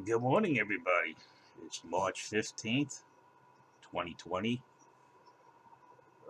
Good morning, everybody. It's March 15th, 2020.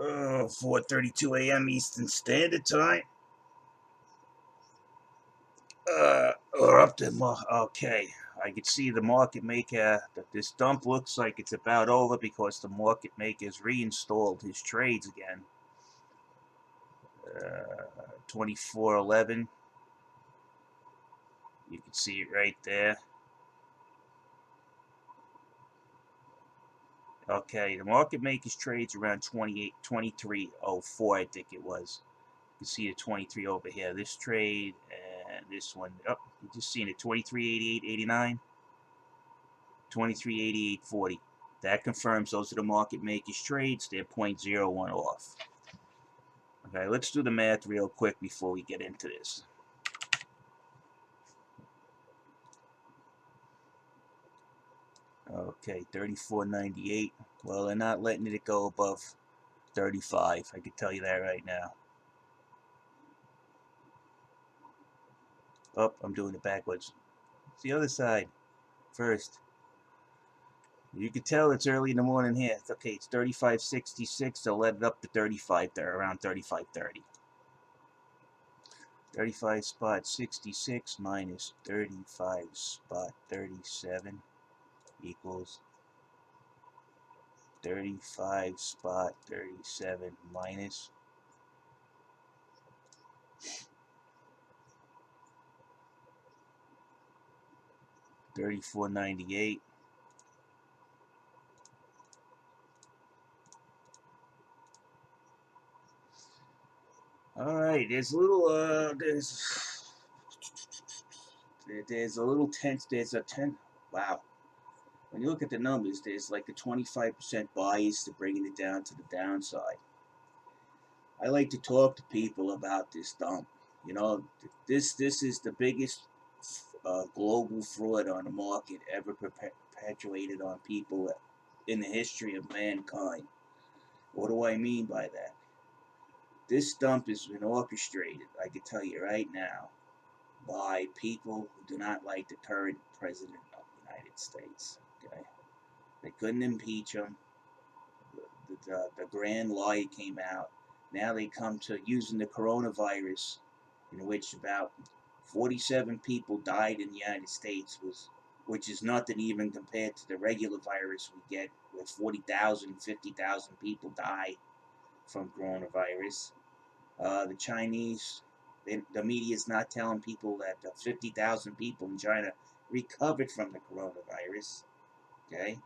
4:32 a.m. Eastern Standard Time. Or up to okay. I can see the market maker that this dump looks like it's about over because the market maker's reinstalled his trades again. 2411. You can see it right there. Okay, the market maker's trades around 2304, I think it was. You can see the 23 over here. This trade and this one. Oh, you just seen it. 23.88.89, 23.88.40. That confirms those are the market makers trades. They're 0.01 off. Okay, let's do the math real quick before we get into this. Okay, 34.98. Well, they're not letting it go above 35. I can tell you that right now. Oh, I'm doing it backwards. It's the other side first. You can tell it's early in the morning here. It's okay, it's 35.66. They'll let it up to 35 there, around 35.30. 35 spot 66 minus 35 spot 37 equals 35 spot 37 minus 34.98. All right, there's a little there's a little tense. There's a 10. Wow. When you look at the numbers, there's like a 25% bias to bringing it down to the downside. I like to talk to people about this dump. You know, this is the biggest global fraud on the market ever perpetuated on people in the history of mankind. What do I mean by that? This dump has been orchestrated, I can tell you right now, by people who do not like the current president of the United States. Okay, they couldn't impeach him. The grand lie came out. Now they come to using the coronavirus, in which about 47 people died in the United States, which is nothing even compared to the regular virus we get, where 40,000, 50,000 people die from coronavirus. The Chinese, the media is not telling people that 50,000 people in China recovered from the coronavirus. Okay,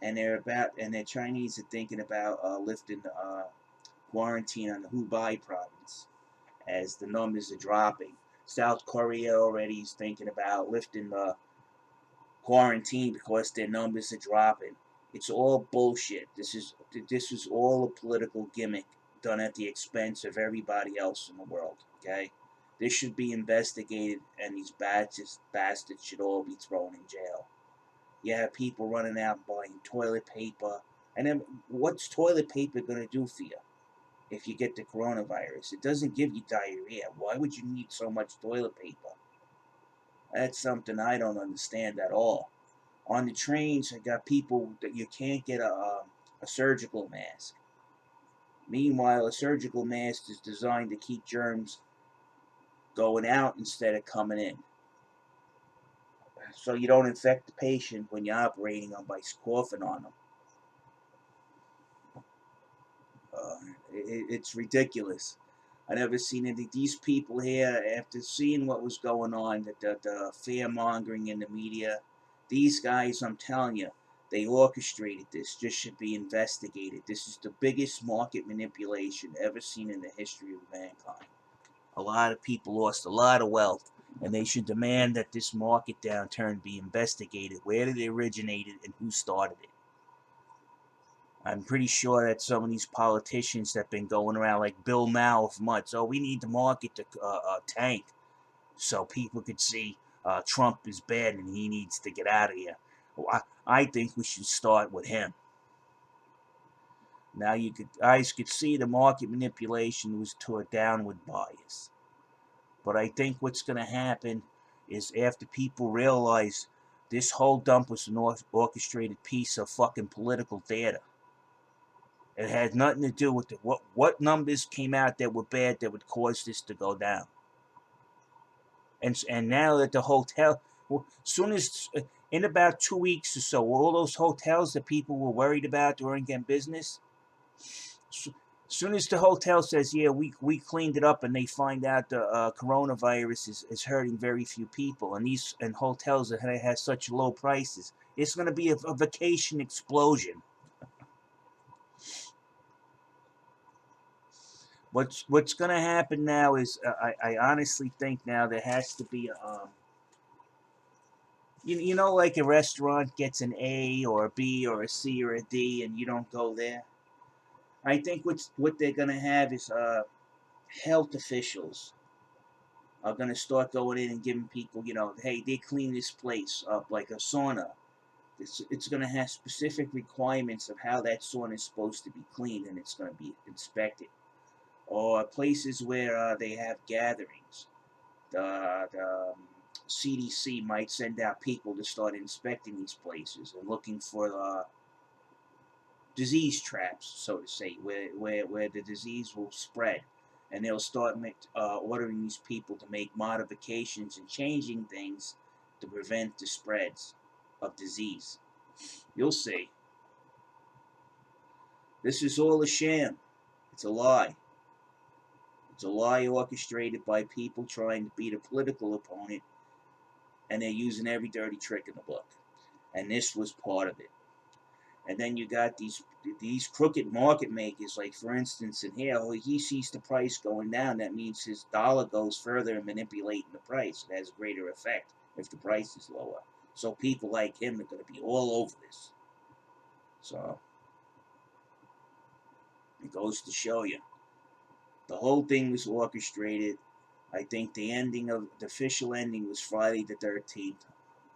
and the Chinese are thinking about lifting quarantine on the Hubei province as the numbers are dropping. South Korea already is thinking about lifting the quarantine because their numbers are dropping. It's all bullshit. This is all a political gimmick done at the expense of everybody else in the world. Okay, this should be investigated, and these bastards should all be thrown in jail. You have people running out buying toilet paper, and then what's toilet paper gonna do for you if you get the coronavirus? It doesn't give you diarrhea. Why would you need so much toilet paper? That's something I don't understand at all. On the trains, I got people that you can't get a surgical mask. Meanwhile, a surgical mask is designed to keep germs going out instead of coming in. So you don't infect the patient when you're operating them by coughing on them. It's ridiculous. I never seen any of these people here after seeing what was going on, the fear mongering in the media. These guys, I'm telling you, they orchestrated this. This should be investigated. This is the biggest market manipulation ever seen in the history of mankind. A lot of people lost a lot of wealth, and they should demand that this market downturn be investigated. Where did it originate and who started it? I'm pretty sure that some of these politicians that have been going around, like Bill Maher for months, we need the market to tank so people could see Trump is bad and he needs to get out of here. Well, I think we should start with him. Now guys could see the market manipulation was to a downward bias. But I think what's going to happen is after people realize This whole dump was an orchestrated piece of fucking political theater. It had nothing to do with what numbers came out that were bad that would cause this to go down. And now that the hotel, well, soon as in about 2 weeks or so, all those hotels that people were worried about weren't getting business. Soon as the hotel says, yeah, we cleaned it up, and they find out the coronavirus is hurting very few people, and hotels that have such low prices, it's going to be a vacation explosion. What's going to happen now is I honestly think now there has to be you know, like a restaurant gets an A or a B or a C or a D and you don't go there. I think what they're going to have is health officials are going to start going in and giving people, you know, hey, they clean this place up like a sauna. It's going to have specific requirements of how that sauna is supposed to be cleaned, and it's going to be inspected. Or places where they have gatherings. The CDC might send out people to start inspecting these places and looking for disease traps, so to say, where the disease will spread. And they'll start ordering these people to make modifications and changing things to prevent the spreads of disease. You'll see. This is all a sham. It's a lie. It's a lie orchestrated by people trying to beat a political opponent, and they're using every dirty trick in the book. And this was part of it. And then you got these crooked market makers, like for instance in here, he sees the price going down. That means his dollar goes further in manipulating the price. It has a greater effect if the price is lower. So people like him are going to be all over this. So it goes to show you. The whole thing was orchestrated. I think the official ending was Friday the 13th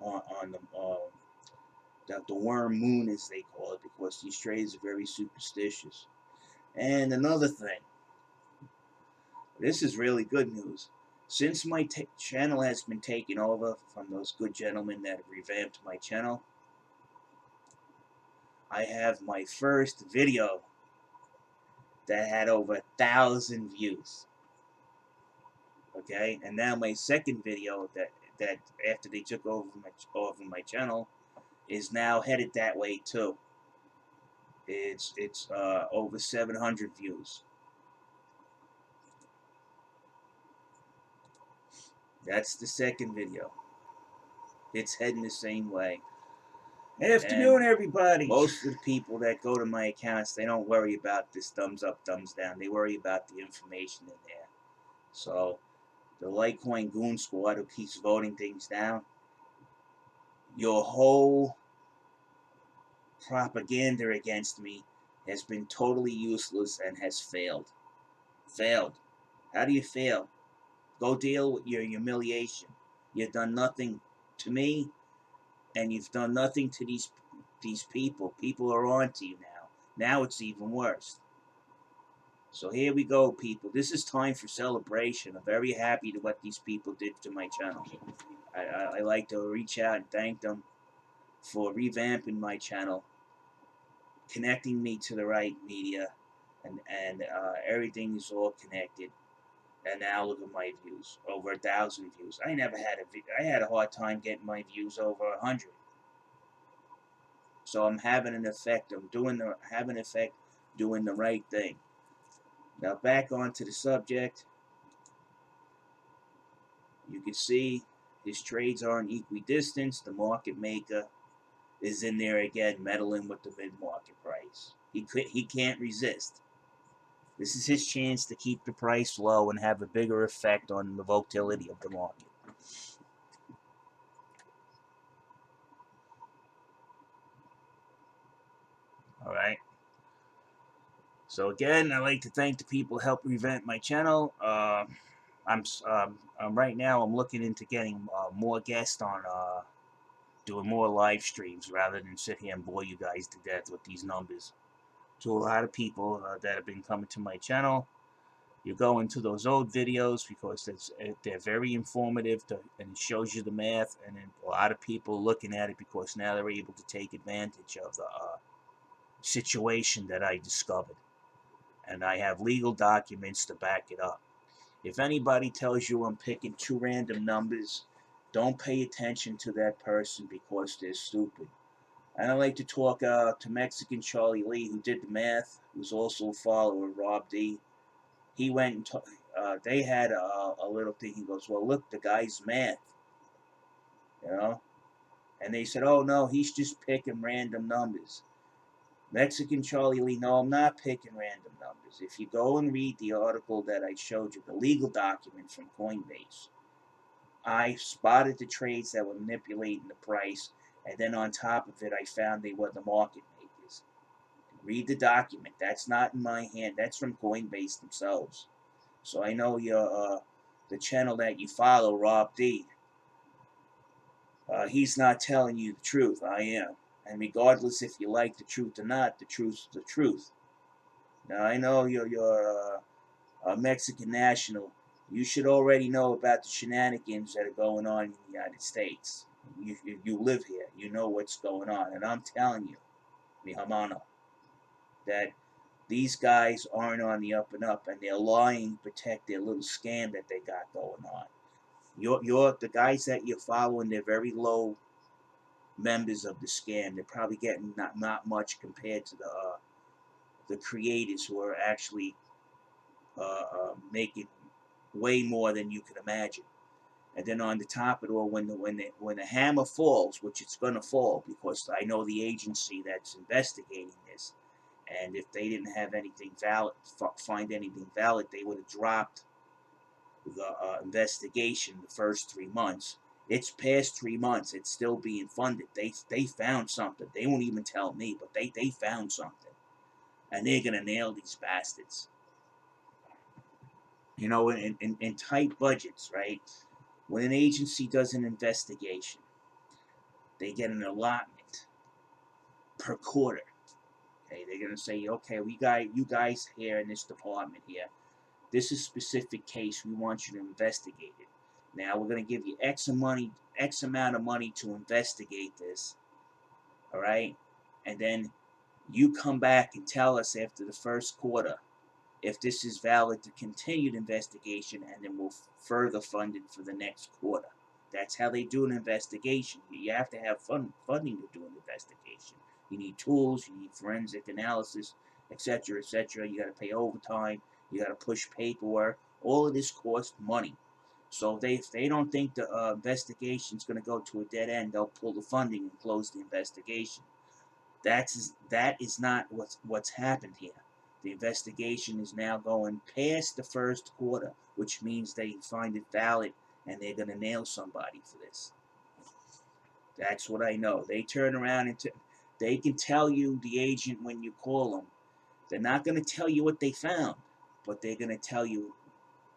on the worm moon, as they call it, because these traders are very superstitious. And another thing, this is really good news. Since my channel has been taken over from those good gentlemen that have revamped my channel, I have my first video that had over 1,000 views. Okay, and now my second video that after they took over my channel is now headed that way too. It's over 700 views. That's the second video. It's heading the same way. Afternoon, everybody. Most of the people that go to my accounts, they don't worry about this thumbs up, thumbs down. They worry about the information in there. So the Litecoin Goon Squad who keeps voting things down, your whole propaganda against me has been totally useless and has failed. Failed. How do you fail? Go deal with your humiliation. You've done nothing to me, and you've done nothing to these people. People are on to you now. Now it's even worse. So here we go, people. This is time for celebration. I'm very happy to what these people did to my channel. I like to reach out and thank them for revamping my channel, connecting me to the right media, and everything is all connected. And now look at my views, over 1,000 views. I had a hard time getting my views over 100. So I'm having an effect. Doing the right thing. Now back onto the subject. You can see his trades are in equidistance. The market maker is in there again, meddling with the mid-market price. He can't resist. This is his chance to keep the price low and have a bigger effect on the volatility of the market. All right. So again, I'd like to thank the people who helped revamp my channel. I'm right now. I'm looking into getting more guests on doing more live streams rather than sit here and bore you guys to death with these numbers. To a lot of people that have been coming to my channel, You go into those old videos because they're very informative and it shows you the math, and then a lot of people looking at it because now they're able to take advantage of the situation that I discovered. And I have legal documents to back it up. If anybody tells you I'm picking two random numbers, don't pay attention to that person because they're stupid. And I like to talk to Mexican Charlie Lee, who did the math, who's also a follower of Rob D. He went and they had a little thing. He goes, well, look, the guy's math, you know? And they said, oh, no, he's just picking random numbers. Mexican Charlie Lee, no, I'm not picking random numbers. If you go and read the article that I showed you, the legal document from Coinbase, I spotted the trades that were manipulating the price, and then on top of it, I found they were the market makers. Read the document. That's not in my hand. That's from Coinbase themselves. So I know your the channel that you follow, Rob D. He's not telling you the truth. I am. And regardless if you like the truth or not, the truth's the truth. Now I know you're a Mexican national. You should already know about the shenanigans that are going on in the United States. You live here. You know what's going on. And I'm telling you, mi hermano, that these guys aren't on the up and up, and they're lying to protect their little scam that they got going on. You're the guys that you're following. They're very low members of the scam. They're probably getting not much compared to the creators who are actually making way more than you can imagine. And then on the top of it all, when the hammer falls, which it's gonna fall, because I know the agency that's investigating this, and if they didn't have anything valid, find anything valid, they would have dropped the investigation the first 3 months. It's past 3 months. It's still being funded. They found something. They won't even tell me, but they found something, and they're gonna nail these bastards. You know, in tight budgets, right? When an agency does an investigation, they get an allotment per quarter. Okay, they're gonna say, okay, you guys here in this department here, this is a specific case. We want you to investigate it. Now we're gonna give you X amount of money to investigate this. All right, and then you come back and tell us after the first quarter if this is valid to continued investigation, and then we'll further fund it for the next quarter. That's how they do an investigation. You have to have funding to do an investigation. You need tools, you need forensic analysis, etc., etc. You got to pay overtime, you got to push paperwork. All of this costs money. So if they don't think the investigation is going to go to a dead end, they'll pull the funding and close the investigation. That is not what's happened here. The investigation is now going past the first quarter, which means they find it valid and they're going to nail somebody for this. That's what I know. They turn around and they can tell you, the agent, when you call them. They're not going to tell you what they found, but they're going to tell you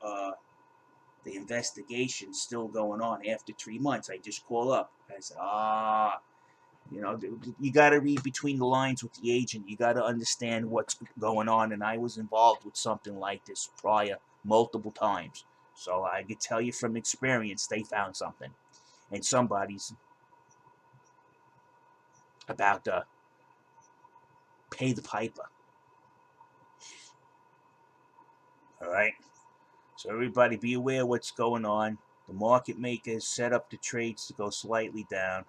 the investigation's still going on after 3 months. I just call up. I say, you know, you got to read between the lines with the agent. You got to understand what's going on. And I was involved with something like this prior multiple times. So I could tell you from experience, they found something. And somebody's about to pay the piper. All right? So everybody be aware what's going on. The market makers set up the trades to go slightly down.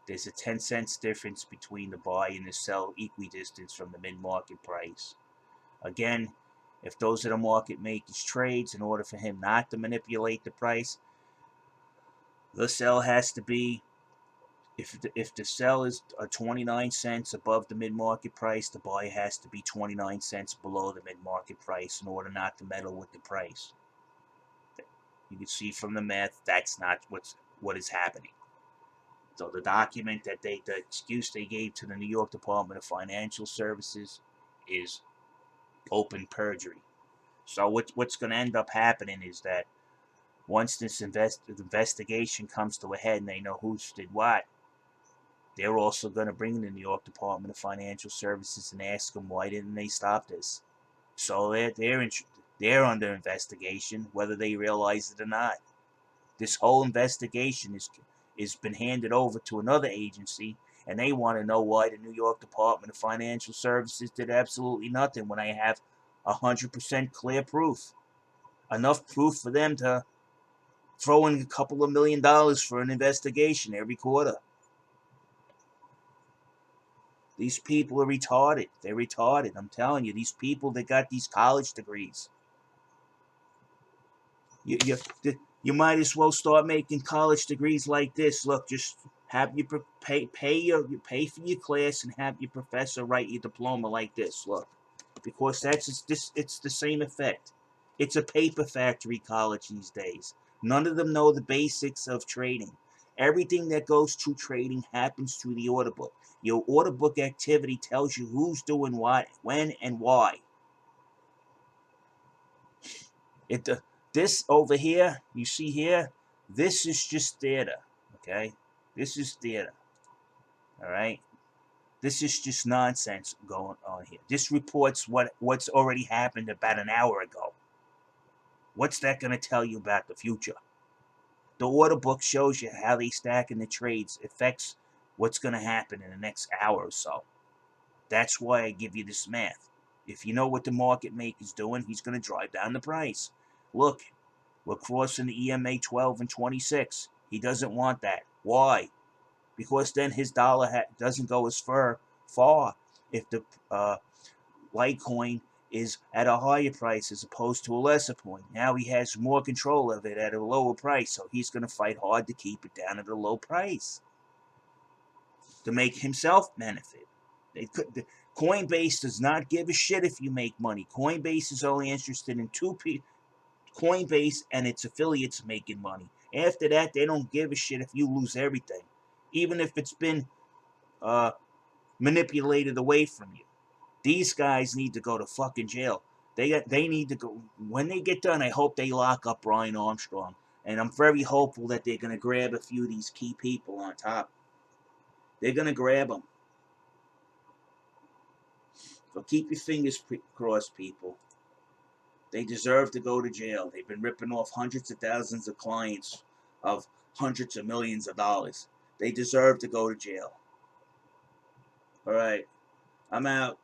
There's a 10 cents difference between the buy and the sell equidistance from the mid-market price. Again, if those are the market makers' trades, in order for him not to manipulate the price, the sell has to be, if the sell is 29 cents above the mid-market price, the buy has to be 29 cents below the mid-market price in order not to meddle with the price. You can see from the math that's not what is happening. So the document that the excuse they gave to the New York Department of Financial Services is open perjury. So what's going to end up happening is that once this investigation comes to a head and they know who did what, they're also going to bring the New York Department of Financial Services and ask them, why didn't they stop this? So They're under investigation, whether they realize it or not. This whole investigation is been handed over to another agency, and they want to know why the New York Department of Financial Services did absolutely nothing when I have 100% clear proof. Enough proof for them to throw in a couple of $1 million for an investigation every quarter. These people are retarded. They're retarded. I'm telling you, these people that got these college degrees. You might as well start making college degrees like this. Look, just have you pay for your class and have your professor write your diploma like this. Look, because it's the same effect. It's a paper factory college these days. None of them know the basics of trading. Everything that goes to trading happens through the order book. Your order book activity tells you who's doing what, when, and why. This over here, you see here, this is just theater, okay? This is theater, all right? This is just nonsense going on here. This reports what's already happened about an hour ago. What's that going to tell you about the future? The order book shows you how they stack in the trades affects what's going to happen in the next hour or so. That's why I give you this math. If you know what the market maker's doing, he's going to drive down the price. Look, we're crossing the EMA 12 and 26. He doesn't want that. Why? Because then his dollar doesn't go as far if the Litecoin is at a higher price as opposed to a lesser point. Now he has more control of it at a lower price, so he's going to fight hard to keep it down at a low price to make himself benefit. Coinbase does not give a shit if you make money. Coinbase is only interested in two people. Coinbase and its affiliates making money. After that, they don't give a shit if you lose everything, even if it's been manipulated away from you. These guys need to go to fucking jail. They need to go. When they get done, I hope they lock up Brian Armstrong, and I'm very hopeful that they're gonna grab a few of these key people on top. They're gonna grab them. So keep your fingers crossed, people. They deserve to go to jail. They've been ripping off hundreds of thousands of clients of hundreds of millions of dollars. They deserve to go to jail. All right, I'm out.